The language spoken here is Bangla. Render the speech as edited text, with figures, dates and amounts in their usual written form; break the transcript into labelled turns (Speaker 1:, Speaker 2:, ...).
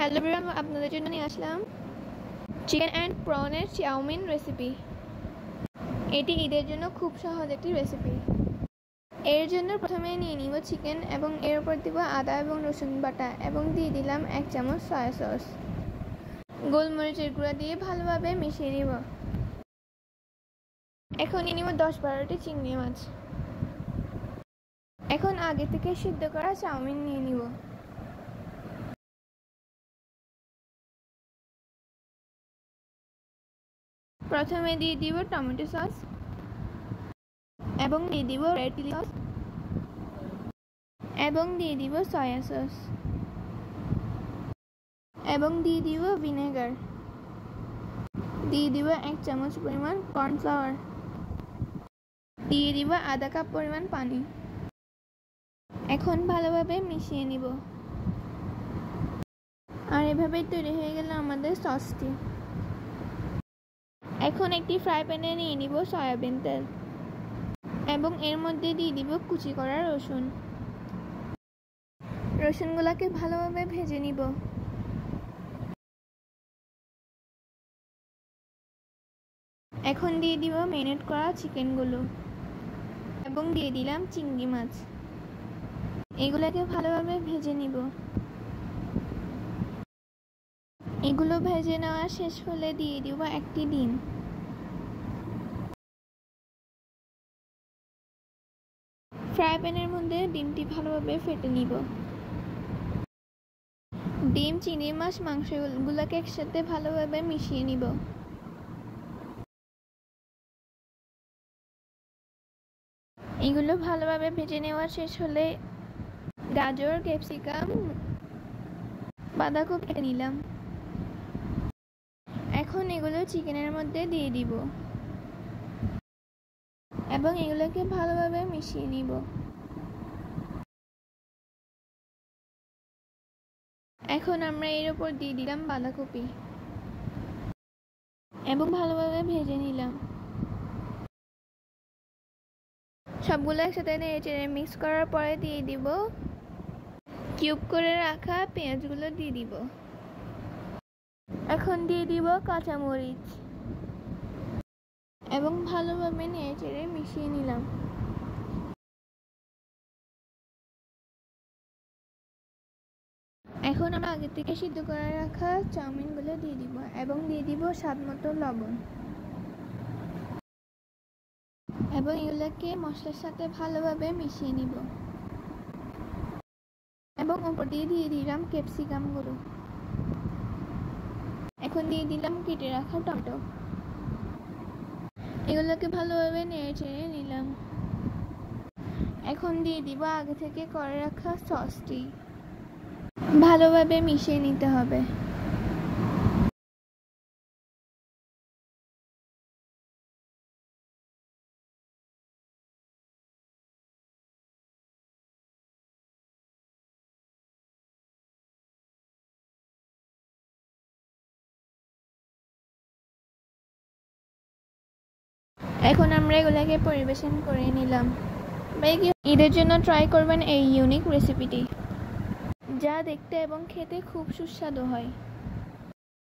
Speaker 1: হ্যালো এভরিওয়ান, আপনাদের জন্য নিয়ে আসলাম চিকেন অ্যান্ড প্রনের চাউমিন রেসিপি। এটি ঈদের জন্য খুব সহজ একটি রেসিপি। এর জন্য প্রথমে নিয়ে নিব চিকেন এবং এর উপর দিব আদা এবং রসুন বাটা এবং দিয়ে দিলাম 1 চামচ সয়া সস। গোলমরিচের গুঁড়া দিয়ে ভালোভাবে মিশিয়ে নিব। এখন নিয়ে নিব 10-12টি চিংড়ি মাছ। এখন আগে থেকে সিদ্ধ করা চাউমিন নিয়ে নিব। প্রথমে দিয়ে দিব টমেটো সস এবং দিয়ে দিব রেড চিলি সস এবং দিয়ে দিব সয়া সস এবং দিয়ে দিব ভিনেগার, দিয়ে দিব 1 চামচ পরিমাণ কর্নফ্লাওয়ার, দিয়ে দিব আধা কাপ পরিমাণ পানি। এখন ভালোভাবে মিশিয়ে নিব। আর এভাবে তৈরি হয়ে গেল আমাদের সসটি। এখন একটি ফ্রাই প্যানে নিয়ে নিব সয়াবিন তেল এবং এর মধ্যে দিয়ে দিব কুচি করা রসুন। রসুনগুলোকে ভালোভাবে ভেজে নিব। এখন দিয়ে দিব ম্যারিনেট করা চিকেনগুলো এবং দিয়ে দিলাম চিংড়ি মাছ। এগুলোকে ভালোভাবে ভেজে নিব। এগুলো ভেজে নেওয়া শেষ হলে দিয়ে দিব একটি ডিম। ফ্রাই প্যানের মধ্যে ডিমটি ভালোভাবে ফেটে নিব। ডিম, চিংড়ি মাছ, মাংসগুলোকে একসাথে ভালোভাবে মিশিয়ে নিব। এগুলো ভালোভাবে ভেজে নেওয়া শেষ হলে গাজর, ক্যাপসিকাম, বাঁধাকপি কেটে নিলাম। এখন এগুলো চিকেনের মধ্যে দিয়ে দিব এবং এগুলোকে ভালোভাবে মিশিয়ে নিব। এখন আমরা এর উপর দিয়ে দিলাম বাঁধাকপি এবং ভালোভাবে ভেজে নিলাম। সবগুলো একসাথে নেড়ে মিক্স করার পরে দিয়ে দিব কিউব করে রাখা পেঁয়াজগুলো দিয়ে দিব। এখন দিয়ে দিব কাঁচামরিচ এবং ভালোভাবে নেড়ে মিশিয়ে নিলাম। এখন আমরা আগে থেকে সিদ্ধ করে রাখা চাউমিনগুলো দিয়ে দিব এবং দিয়ে দিব স্বাদমতো লবণ এবং এগুলোকে মশলার সাথে ভালোভাবে মিশিয়ে নিব এবং উপর দিয়ে দিলাম ক্যাপসিকামগুলো। এখন দিয়ে দিলাম কেটে রাখা টমেটো। এগুলোকে ভালোভাবে নেড়ে নিলাম। এখন দিয়ে দিব আগে থেকে করে রাখা সসটি। ভালোভাবে মিশিয়ে নিতে হবে। এখন আমরা এগুলোকে পরিবেশন করে নিলাম। ঈদের জন্য ট্রাই করবেন এই ইউনিক রেসিপিটি, যা দেখতে এবং খেতে খুব সুস্বাদু হয়।